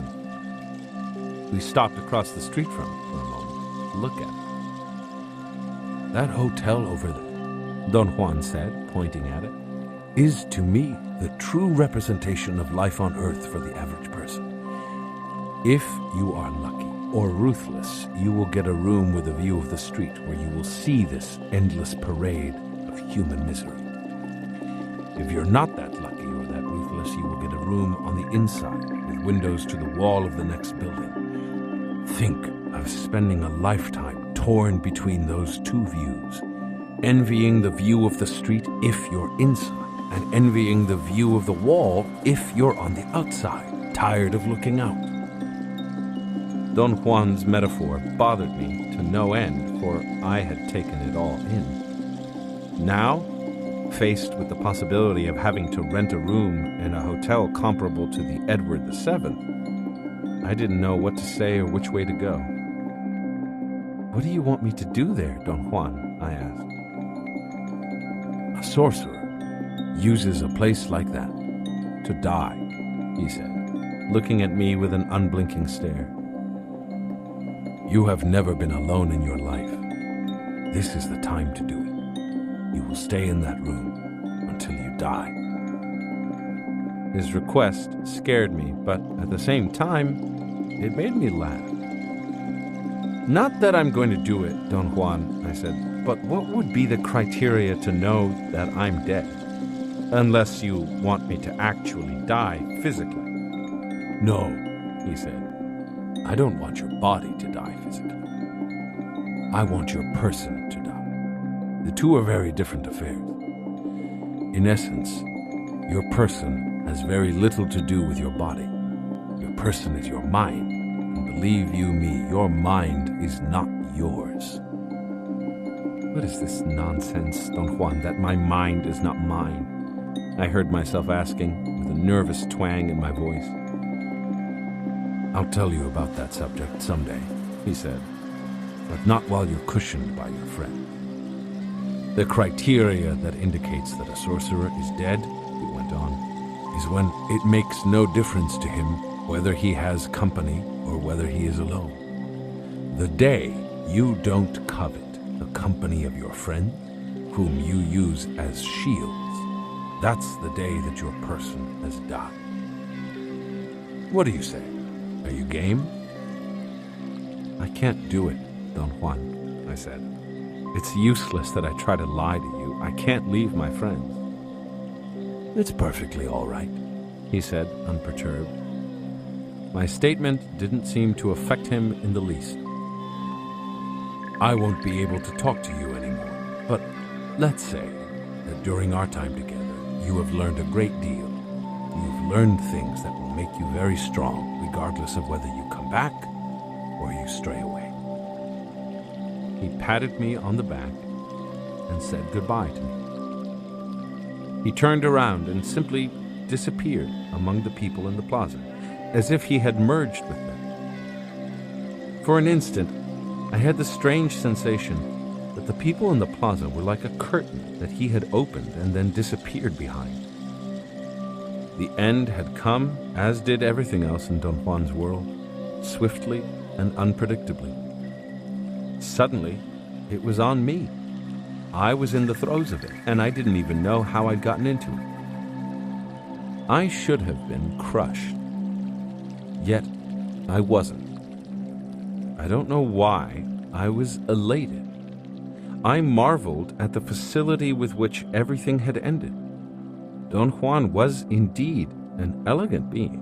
We stopped across the street from it for a moment to look at it. That hotel over there, Don Juan said, pointing at it, is to me the true representation of life on Earth for the average person. If you are lucky or ruthless, you will get a room with a view of the street where you will see this endless parade of human misery. If you're not that lucky or that ruthless, you will get a room on the inside with windows to the wall of the next building. Think of spending a lifetime torn between those two views, envying the view of the street if you're inside, and envying the view of the wall if you're on the outside, tired of looking out. Don Juan's metaphor bothered me to no end, for I had taken it all in. Now, faced with the possibility of having to rent a room in a hotel comparable to the Edward VII, I didn't know what to say or which way to go. What do you want me to do there, Don Juan? I asked. A sorcerer uses a place like that to die, he said, looking at me with an unblinking stare. You have never been alone in your life. This is the time to do it. You will stay in that room until you die. His request scared me, but at the same time, it made me laugh. Not that I'm going to do it, Don Juan, I said, but what would be the criteria to know that I'm dead? Unless you want me to actually die physically. No, he said. I don't want your body to die physically. I want your person to die. The two are very different affairs. In essence, your person has very little to do with your body. Your person is your mind. And believe you me, your mind is not yours. What is this nonsense, Don Juan, that my mind is not mine? I heard myself asking, with a nervous twang in my voice. I'll tell you about that subject someday, he said, but not while you're cushioned by your friend. The criteria that indicates that a sorcerer is dead, he went on, is when it makes no difference to him whether he has company or whether he is alone. The day you don't covet the company of your friends, whom you use as shields, that's the day that your person has died. What do you say? Are you game? I can't do it, Don Juan, I said. It's useless that I try to lie to you. I can't leave my friends. It's perfectly all right, he said, unperturbed. My statement didn't seem to affect him in the least. I won't be able to talk to you anymore, but let's say that during our time together, you have learned a great deal. You've learned things that will make you very strong, regardless of whether you come back or you stray away. He patted me on the back and said goodbye to me. He turned around and simply disappeared among the people in the plaza, as if he had merged with them. For an instant, I had the strange sensation that the people in the plaza were like a curtain that he had opened and then disappeared behind. The end had come, as did everything else in Don Juan's world, swiftly and unpredictably. Suddenly, it was on me. I was in the throes of it, and I didn't even know how I'd gotten into it. I should have been crushed. Yet, I wasn't. I don't know why I was elated. I marveled at the facility with which everything had ended. Don Juan was indeed an elegant being.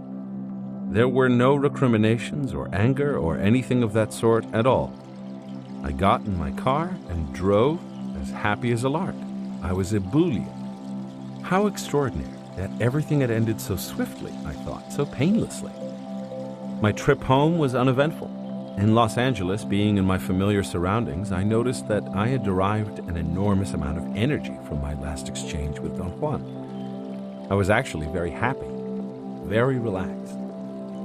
There were no recriminations or anger or anything of that sort at all. I got in my car and drove as happy as a lark. I was ebullient. How extraordinary that everything had ended so swiftly, I thought, so painlessly. My trip home was uneventful. In Los Angeles, being in my familiar surroundings, I noticed that I had derived an enormous amount of energy from my last exchange with Don Juan. I was actually very happy, very relaxed,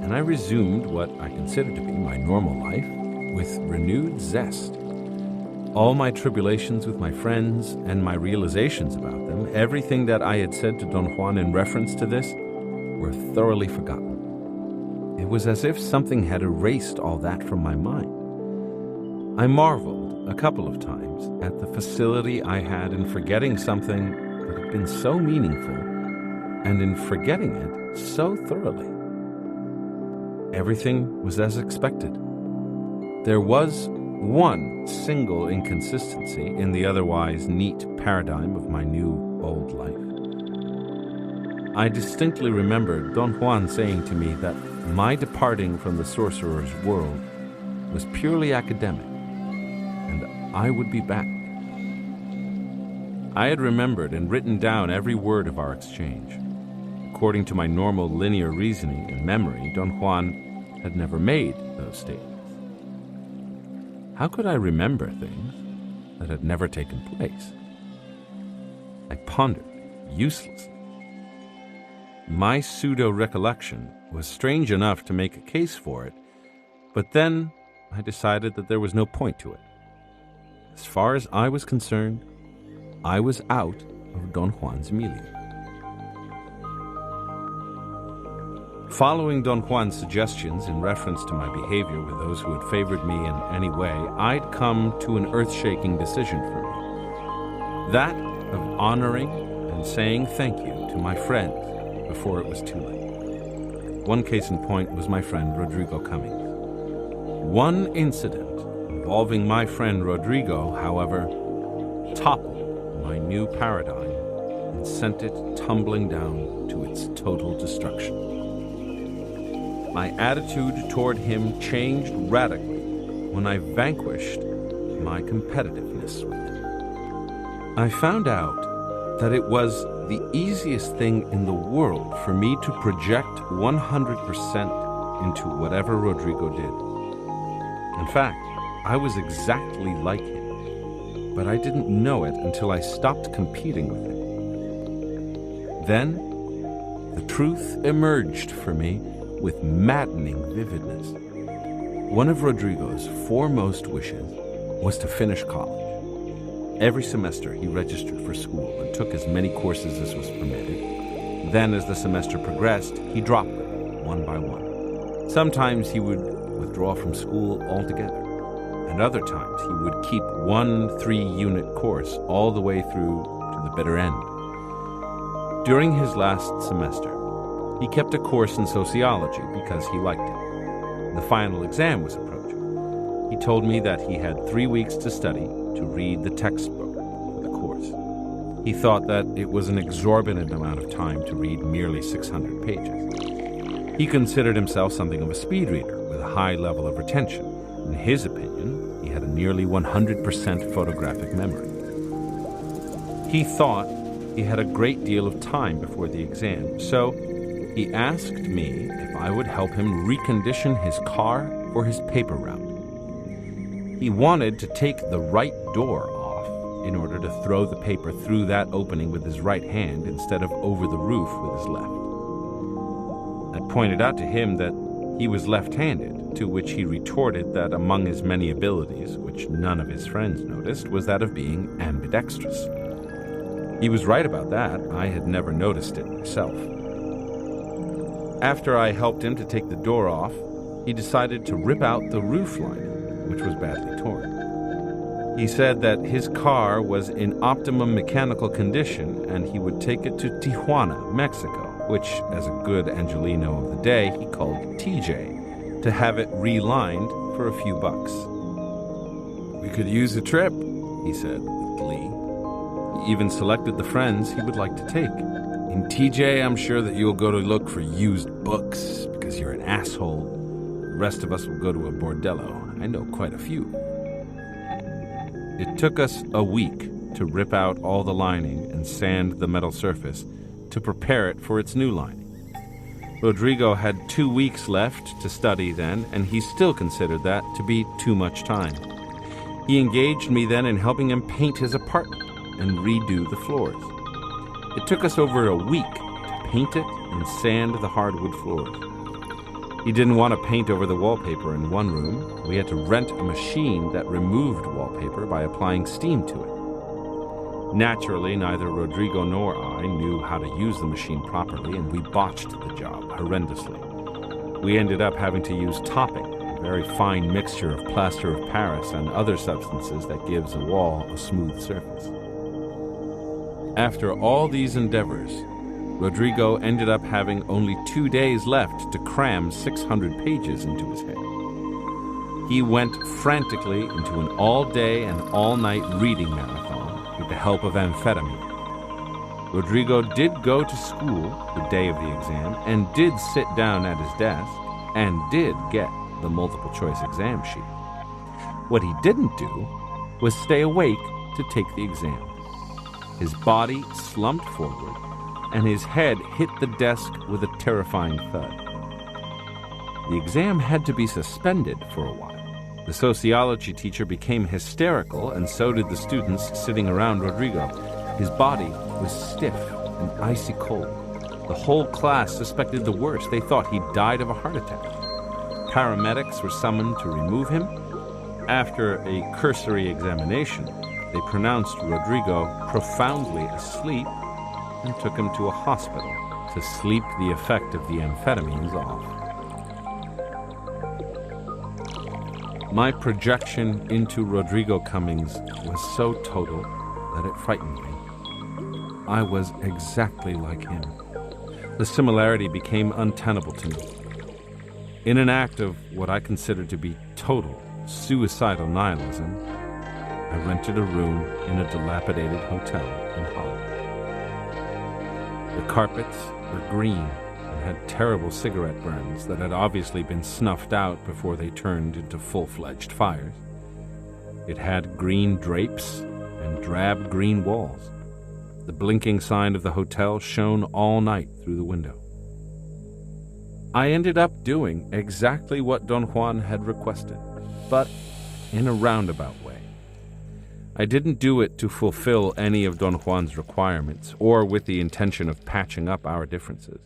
and I resumed what I considered to be my normal life with renewed zest. All my tribulations with my friends and my realizations about them, everything that I had said to Don Juan in reference to this, were thoroughly forgotten. It was as if something had erased all that from my mind. I marveled a couple of times at the facility I had in forgetting something that had been so meaningful, and in forgetting it so thoroughly. Everything was as expected. There was one single inconsistency in the otherwise neat paradigm of my new old life. I distinctly remembered Don Juan saying to me that my departing from the sorcerer's world was purely academic, and I would be back. I had remembered and written down every word of our exchange. According to my normal linear reasoning and memory, Don Juan had never made those statements. How could I remember things that had never taken place? I pondered uselessly. My pseudo-recollection was strange enough to make a case for it, but then I decided that there was no point to it. As far as I was concerned, I was out of Don Juan's milieu. Following Don Juan's suggestions in reference to my behavior with those who had favored me in any way, I'd come to an earth-shaking decision for me. That of honoring and saying thank you to my friends before it was too late. One case in point was my friend Rodrigo Cummings. One incident involving my friend Rodrigo, however, toppled my new paradigm and sent it tumbling down to its total destruction. My attitude toward him changed radically when I vanquished my competitiveness with him. I found out that it was the easiest thing in the world for me to project 100% into whatever Rodrigo did. In fact, I was exactly like him, but I didn't know it until I stopped competing with him. Then, the truth emerged for me with maddening vividness. One of Rodrigo's foremost wishes was to finish college. Every semester he registered for school and took as many courses as was permitted. Then, as the semester progressed, he dropped them, one by one. Sometimes he would withdraw from school altogether, and other times he would keep one 3-unit course all the way through to the bitter end. During his last semester, he kept a course in sociology because he liked it. The final exam was approaching. He told me that he had 3 weeks to study to read the textbook for the course. He thought that it was an exorbitant amount of time to read merely 600 pages. He considered himself something of a speed reader with a high level of retention. In his opinion, he had a nearly 100% photographic memory. He thought he had a great deal of time before the exam, so he asked me if I would help him recondition his car for his paper route. He wanted to take the right door off in order to throw the paper through that opening with his right hand instead of over the roof with his left. I pointed out to him that he was left-handed, to which he retorted that among his many abilities, which none of his friends noticed, was that of being ambidextrous. He was right about that. I had never noticed it myself. After I helped him to take the door off, he decided to rip out the roof lining, which was badly torn. He said that his car was in optimum mechanical condition and he would take it to Tijuana, Mexico, which, as a good Angelino of the day, he called TJ, to have it relined for a few bucks. We could use a trip, he said with glee. He even selected the friends he would like to take. In TJ, I'm sure that you'll go to look for used books because you're an asshole. The rest of us will go to a bordello. I know quite a few. It took us a week to rip out all the lining and sand the metal surface to prepare it for its new lining. Rodrigo had 2 weeks left to study then, and he still considered that to be too much time. He engaged me then in helping him paint his apartment and redo the floors. It took us over a week to paint it and sand the hardwood floors. He didn't want to paint over the wallpaper in one room. We had to rent a machine that removed wallpaper by applying steam to it. Naturally, neither Rodrigo nor I knew how to use the machine properly, and we botched the job horrendously. We ended up having to use topping, a very fine mixture of plaster of Paris and other substances that gives a wall a smooth surface. After all these endeavors, Rodrigo ended up having only 2 days left to cram 600 pages into his head. He went frantically into an all-day and all-night reading marathon with the help of amphetamine. Rodrigo did go to school the day of the exam and did sit down at his desk and did get the multiple-choice exam sheet. What he didn't do was stay awake to take the exam. His body slumped forward, and his head hit the desk with a terrifying thud. The exam had to be suspended for a while. The sociology teacher became hysterical, and so did the students sitting around Rodrigo. His body was stiff and icy cold. The whole class suspected the worst. They thought he died of a heart attack. Paramedics were summoned to remove him. After a cursory examination, they pronounced Rodrigo profoundly asleep and took him to a hospital to sleep the effect of the amphetamines off. My projection into Rodrigo Cummings was so total that it frightened me. I was exactly like him. The similarity became untenable to me. In an act of what I considered to be total suicidal nihilism, I rented a room in a dilapidated hotel in Holland. The carpets were green and had terrible cigarette burns that had obviously been snuffed out before they turned into full-fledged fires. It had green drapes and drab green walls. The blinking sign of the hotel shone all night through the window. I ended up doing exactly what Don Juan had requested, but in a roundabout way. I didn't do it to fulfill any of Don Juan's requirements or with the intention of patching up our differences.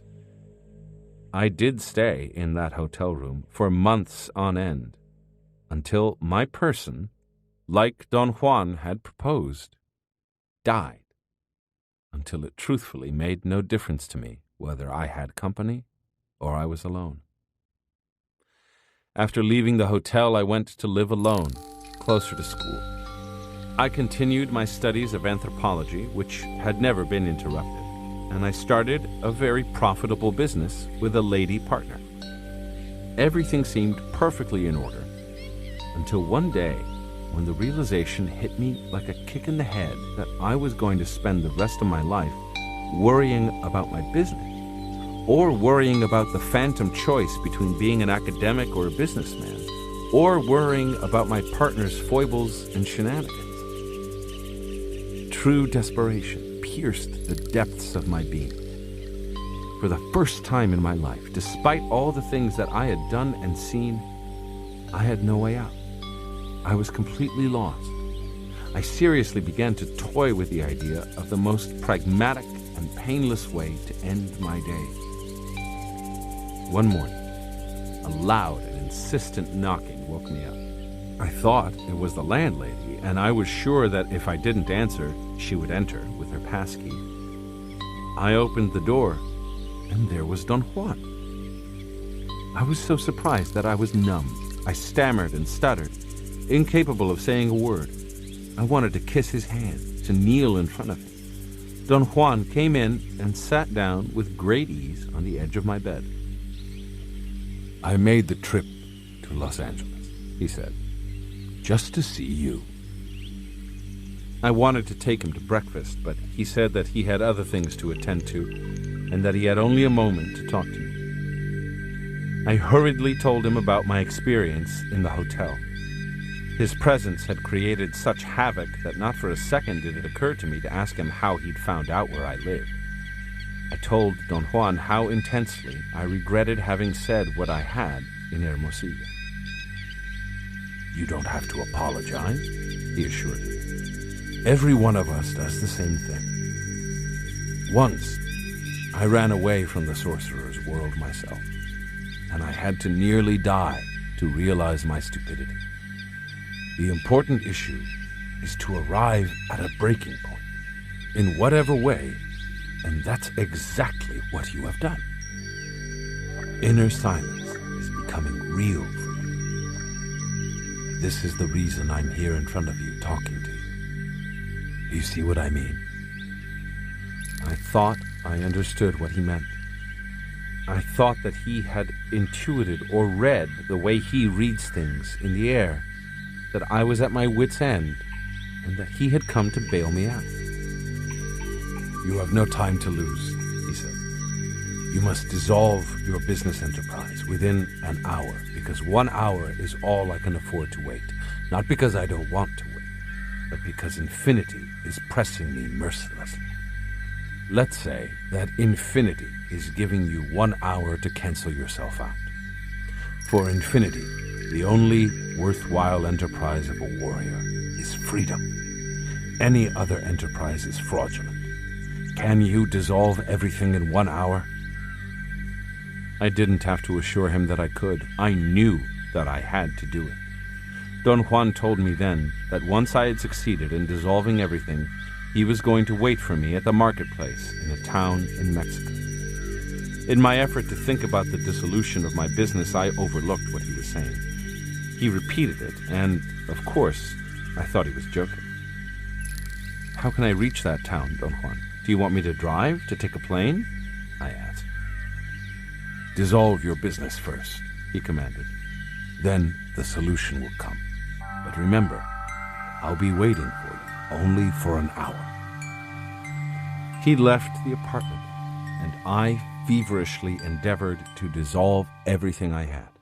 I did stay in that hotel room for months on end, until my person, like Don Juan had proposed, died, until it truthfully made no difference to me whether I had company or I was alone. After leaving the hotel, I went to live alone, closer to school. I continued my studies of anthropology, which had never been interrupted, and I started a very profitable business with a lady partner. Everything seemed perfectly in order, until one day when the realization hit me like a kick in the head that I was going to spend the rest of my life worrying about my business, or worrying about the phantom choice between being an academic or a businessman, or worrying about my partner's foibles and shenanigans. True desperation pierced the depths of my being. For the first time in my life, despite all the things that I had done and seen, I had no way out. I was completely lost. I seriously began to toy with the idea of the most pragmatic and painless way to end my days. One morning, a loud and insistent knocking woke me up. I thought it was the landlady, and I was sure that if I didn't answer, she would enter with her passkey. I opened the door, and there was Don Juan. I was so surprised that I was numb. I stammered and stuttered, incapable of saying a word. I wanted to kiss his hand, to kneel in front of him. Don Juan came in and sat down with great ease on the edge of my bed. I made the trip to Los Angeles, he said, just to see you. I wanted to take him to breakfast, but he said that he had other things to attend to, and that he had only a moment to talk to me. I hurriedly told him about my experience in the hotel. His presence had created such havoc that not for a second did it occur to me to ask him how he'd found out where I lived. I told Don Juan how intensely I regretted having said what I had in Hermosillo. You don't have to apologize, he assured me. Every one of us does the same thing. Once, I ran away from the sorcerer's world myself, and I had to nearly die to realize my stupidity. The important issue is to arrive at a breaking point, in whatever way, and that's exactly what you have done. Inner silence is becoming real for you. This is the reason I'm here in front of you talking to you. Do you see what I mean? I thought I understood what he meant. I thought that he had intuited or read the way he reads things in the air, that I was at my wit's end, and that he had come to bail me out. You have no time to lose, he said. You must dissolve your business enterprise within an hour, because 1 hour is all I can afford to wait. Not because I don't want to wait, but because infinity is pressing me mercilessly. Let's say that infinity is giving you 1 hour to cancel yourself out. For infinity, the only worthwhile enterprise of a warrior is freedom. Any other enterprise is fraudulent. Can you dissolve everything in 1 hour? I didn't have to assure him that I could. I knew that I had to do it. Don Juan told me then that once I had succeeded in dissolving everything, he was going to wait for me at the marketplace in a town in Mexico. In my effort to think about the dissolution of my business, I overlooked what he was saying. He repeated it, and, of course, I thought he was joking. How can I reach that town, Don Juan? Do you want me to drive, to take a plane? I asked. Dissolve your business first, he commanded. Then the solution will come. But remember, I'll be waiting for you only for an hour. He left the apartment, and I feverishly endeavored to dissolve everything I had.